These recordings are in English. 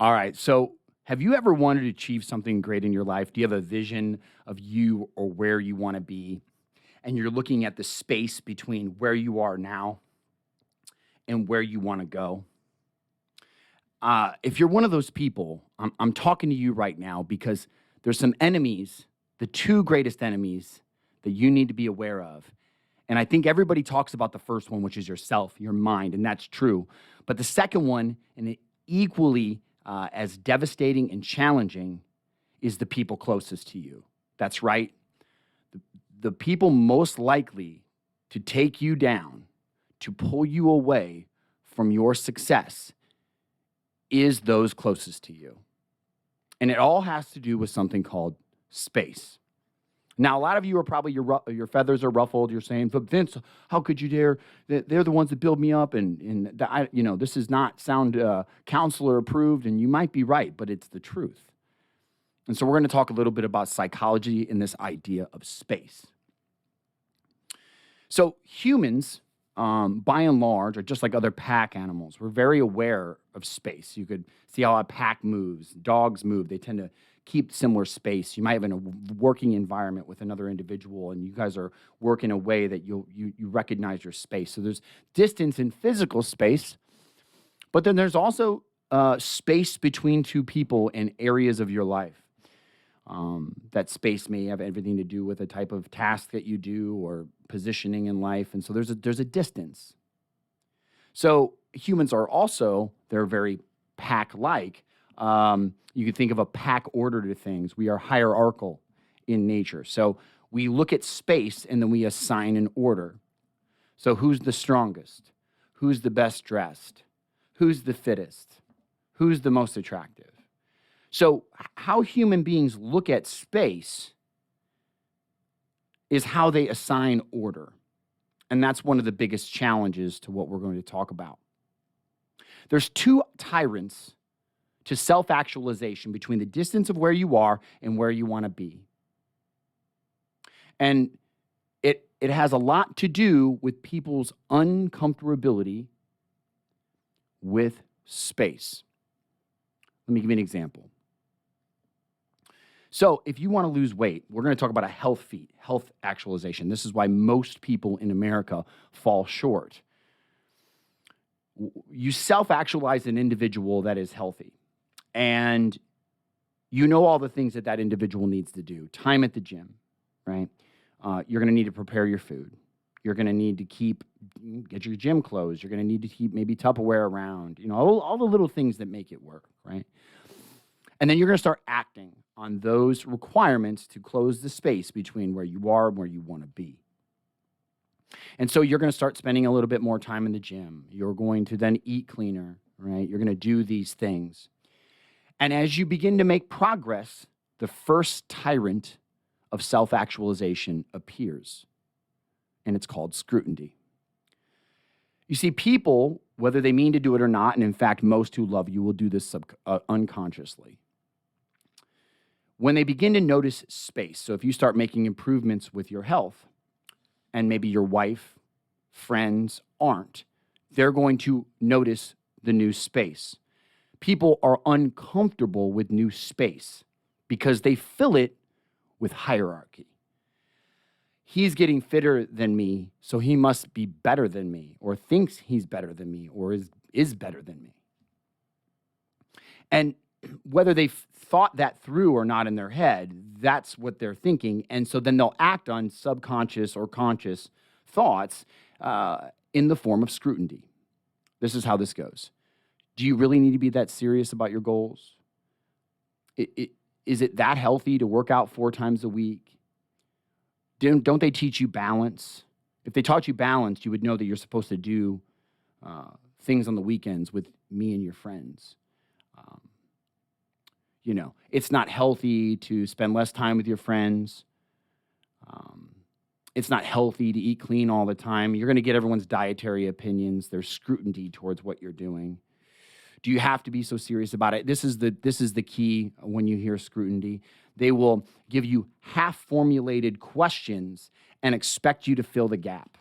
All right. So, have you ever wanted to achieve something great in your life? Do you have a vision of you or where you want to be? And you're looking at the space between where you are now and where you want to go? If you're one of those people, I'm talking to you right now because there's some enemies, the two greatest enemies that you need to be aware of. And I think everybody talks about the first one, which is yourself, your mind, and that's true. But the second one, and equally as devastating and challenging, is the people closest to you. That's right. The people most likely to take you down, to pull you away from your success, is those closest to you. And it all has to do with something called space. Now, a lot of you are probably, your feathers are ruffled. You're saying, but Vince, how could you dare? They're the ones that build me up. This is not sound counselor approved. And you might be right, but it's the truth. And so we're going to talk a little bit about psychology and this idea of space. So humans, by and large, are just like other pack animals. We're very aware of space. You could see how a pack moves. Dogs move. They tend to keep similar space. You might have in a working environment with another individual, and you guys are working a way that you recognize your space. So there's distance in physical space, but then there's also space between two people in areas of your life. That space may have everything to do with the type of task that you do or positioning in life. And so there's a distance. So humans are also, they're very pack-like. You could think of a pack order to things. We are hierarchical in nature. So we look at space and then we assign an order. So who's the strongest? Who's the best dressed? Who's the fittest? Who's the most attractive? So how human beings look at space is how they assign order. And that's one of the biggest challenges to what we're going to talk about. There's two tyrants to self-actualization between the distance of where you are and where you want to be. And it has a lot to do with people's uncomfortability with space. Let me give you an example. So if you want to lose weight, we're going to talk about a health feat, health actualization. This is why most people in America fall short. You self-actualize an individual that is healthy, and you know all the things that individual needs to do. Time at the gym, right? You're going to need to prepare your food. You're going to need to get your gym clothes. You're going to need to keep maybe Tupperware around. All the little things that make it work, right? And then you're going to start acting on those requirements to close the space between where you are and where you want to be. And so you're going to start spending a little bit more time in the gym. You're going to then eat cleaner, right? You're going to do these things. And as you begin to make progress, the first tyrant of self-actualization appears. And it's called scrutiny. You see, people, whether they mean to do it or not, and in fact, most who love you will do this unconsciously. When they begin to notice space, so if you start making improvements with your health, and maybe your wife, friends aren't, they're going to notice the new space. People are uncomfortable with new space because they fill it with hierarchy. He's getting fitter than me, so he must be better than me, or thinks he's better than me, or is better than me. And whether they've thought that through or not in their head, that's what they're thinking. And so then they'll act on subconscious or conscious thoughts in the form of scrutiny. This is how this goes. Do you really need to be that serious about your goals? Is it that healthy to work out 4 times a week? Don't they teach you balance? If they taught you balance, you would know that you're supposed to do things on the weekends with me and your friends. It's not healthy to spend less time with your friends. It's not healthy to eat clean all the time. You're going to get everyone's dietary opinions. There's scrutiny towards what you're doing. Do you have to be so serious about it? This is the key when you hear scrutiny. They will give you half-formulated questions and expect you to fill the gap.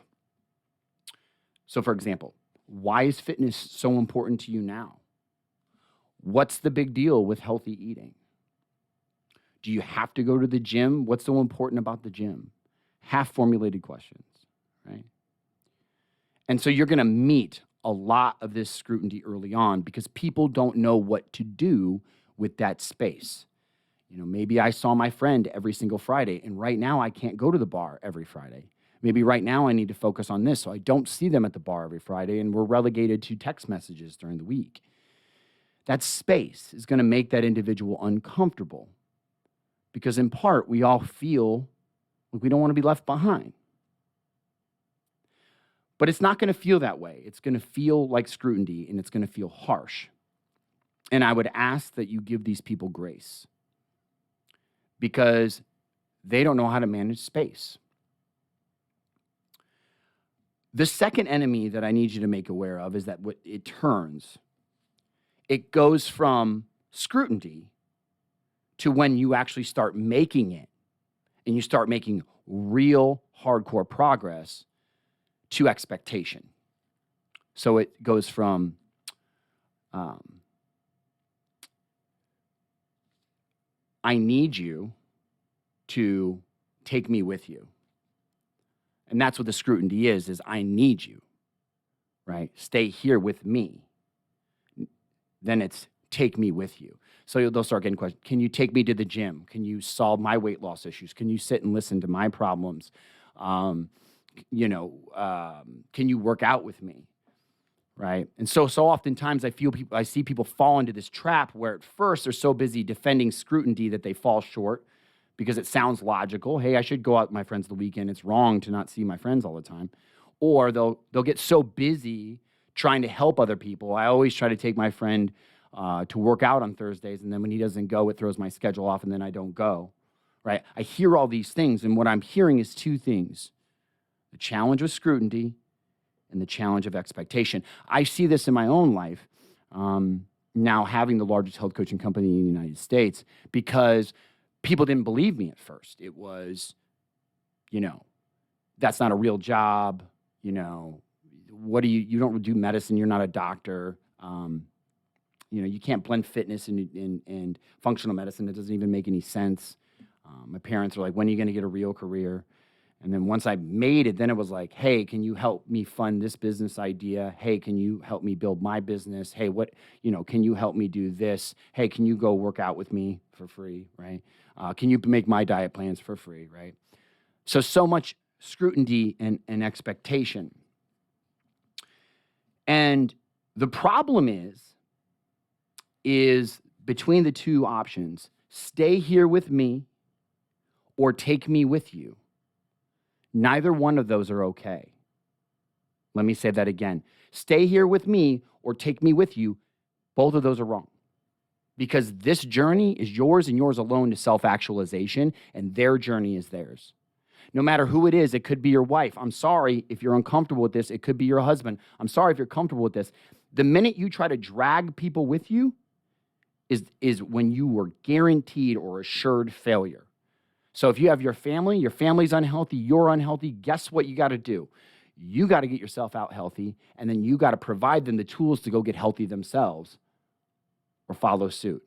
So, for example, why is fitness so important to you now? What's the big deal with healthy eating? Do you have to go to the gym? What's so important about the gym? Half formulated questions, right? And so you're going to meet a lot of this scrutiny early on because people don't know what to do with that space. Maybe I saw my friend every single Friday, and right now I can't go to the bar every Friday. Maybe right now I need to focus on this, so I don't see them at the bar every Friday, and we're relegated to text messages during the week. That space is going to make that individual uncomfortable because, in part, we all feel like we don't want to be left behind. But it's not going to feel that way. It's going to feel like scrutiny, and it's going to feel harsh. And I would ask that you give these people grace because they don't know how to manage space. The second enemy that I need you to make aware of is that it turns. It goes from scrutiny to when you actually start making it and you start making real hardcore progress to expectation. So it goes from I need you to take me with you. And that's what the scrutiny is I need you, right? Stay here with me. Then it's take me with you. So they'll start getting questions. Can you take me to the gym? Can you solve my weight loss issues? Can you sit and listen to my problems? Can you work out with me? Right? And so oftentimes I see people fall into this trap where at first they're so busy defending scrutiny that they fall short because it sounds logical. Hey, I should go out with my friends the weekend. It's wrong to not see my friends all the time. Or they'll get so busy trying to help other people. I always try to take my friend to work out on Thursdays, and then when he doesn't go, it throws my schedule off, and then I don't go, right? I hear all these things, and what I'm hearing is two things: the challenge of scrutiny and the challenge of expectation. I see this in my own life, now having the largest health coaching company in the United States, because people didn't believe me at first. It was, that's not a real job, what do you don't do medicine, you're not a doctor. You can't blend fitness and functional medicine. It doesn't even make any sense. My parents were like, when are you going to get a real career? And then once I made it, then it was like, hey, can you help me fund this business idea? Hey, can you help me build my business? Hey, can you help me do this? Hey, can you go work out with me for free, right? Can you make my diet plans for free, right? So much scrutiny and expectation. And the problem is between the two options, stay here with me or take me with you. Neither one of those are okay. Let me say that again. Stay here with me or take me with you. Both of those are wrong. Because this journey is yours and yours alone to self-actualization, and their journey is theirs. No matter who it is, it could be your wife. I'm sorry if you're uncomfortable with this. It could be your husband. I'm sorry if you're comfortable with this. The minute you try to drag people with you is when you were guaranteed or assured failure. So if you have your family's unhealthy, you're unhealthy, guess what you got to do? You got to get yourself out healthy, and then you got to provide them the tools to go get healthy themselves or follow suit.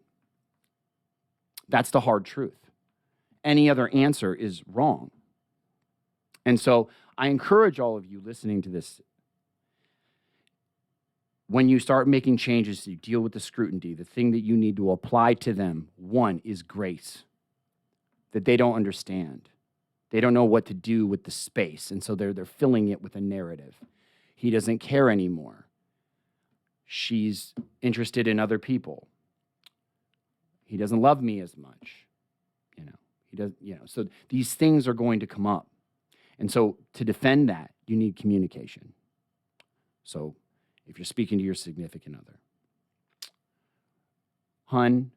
That's the hard truth. Any other answer is wrong. And so I encourage all of you listening to this, when you start making changes to deal with the scrutiny, the thing that you need to apply to them, one, is grace. That they don't understand. They don't know what to do with the space, and so they're filling it with a narrative. He doesn't care anymore. She's interested in other people. He doesn't love me as much. He does, so these things are going to come up. And so to defend that, you need communication. So if you're speaking to your significant other, hun,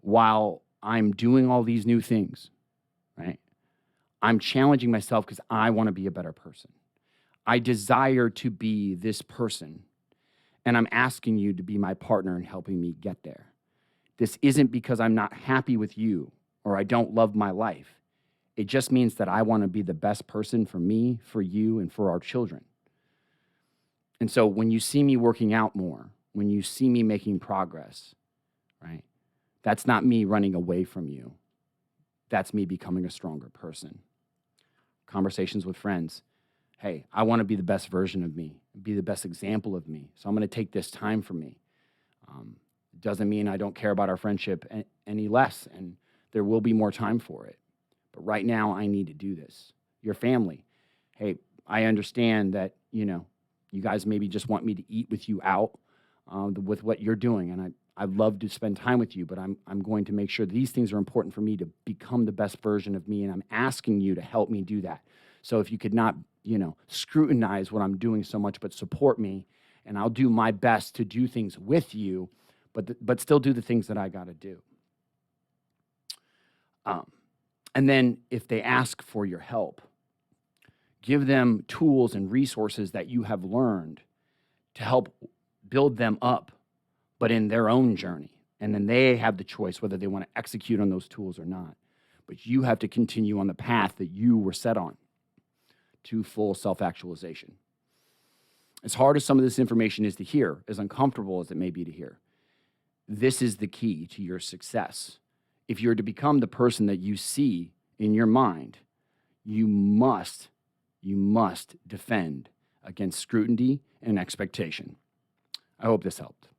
while I'm doing all these new things, right? I'm challenging myself because I want to be a better person. I desire to be this person, and I'm asking you to be my partner in helping me get there. This isn't because I'm not happy with you or I don't love my life. It just means that I want to be the best person for me, for you, and for our children. And so when you see me working out more, when you see me making progress, right? That's not me running away from you. That's me becoming a stronger person. Conversations with friends. Hey, I want to be the best version of me, be the best example of me. So I'm going to take this time for me. It doesn't mean I don't care about our friendship any less, and there will be more time for it. But right now, I need to do this. Your family. Hey, I understand that, you guys maybe just want me to eat with you out with what you're doing, and I'd love to spend time with you, but I'm going to make sure these things are important for me to become the best version of me, and I'm asking you to help me do that. So if you could not, scrutinize what I'm doing so much, but support me, and I'll do my best to do things with you, but still do the things that I got to do. And then if they ask for your help, give them tools and resources that you have learned to help build them up, but in their own journey. And then they have the choice whether they want to execute on those tools or not. But you have to continue on the path that you were set on to full self-actualization. As hard as some of this information is to hear, as uncomfortable as it may be to hear, this is the key to your success. If you're to become the person that you see in your mind, you must defend against scrutiny and expectation. I hope this helped.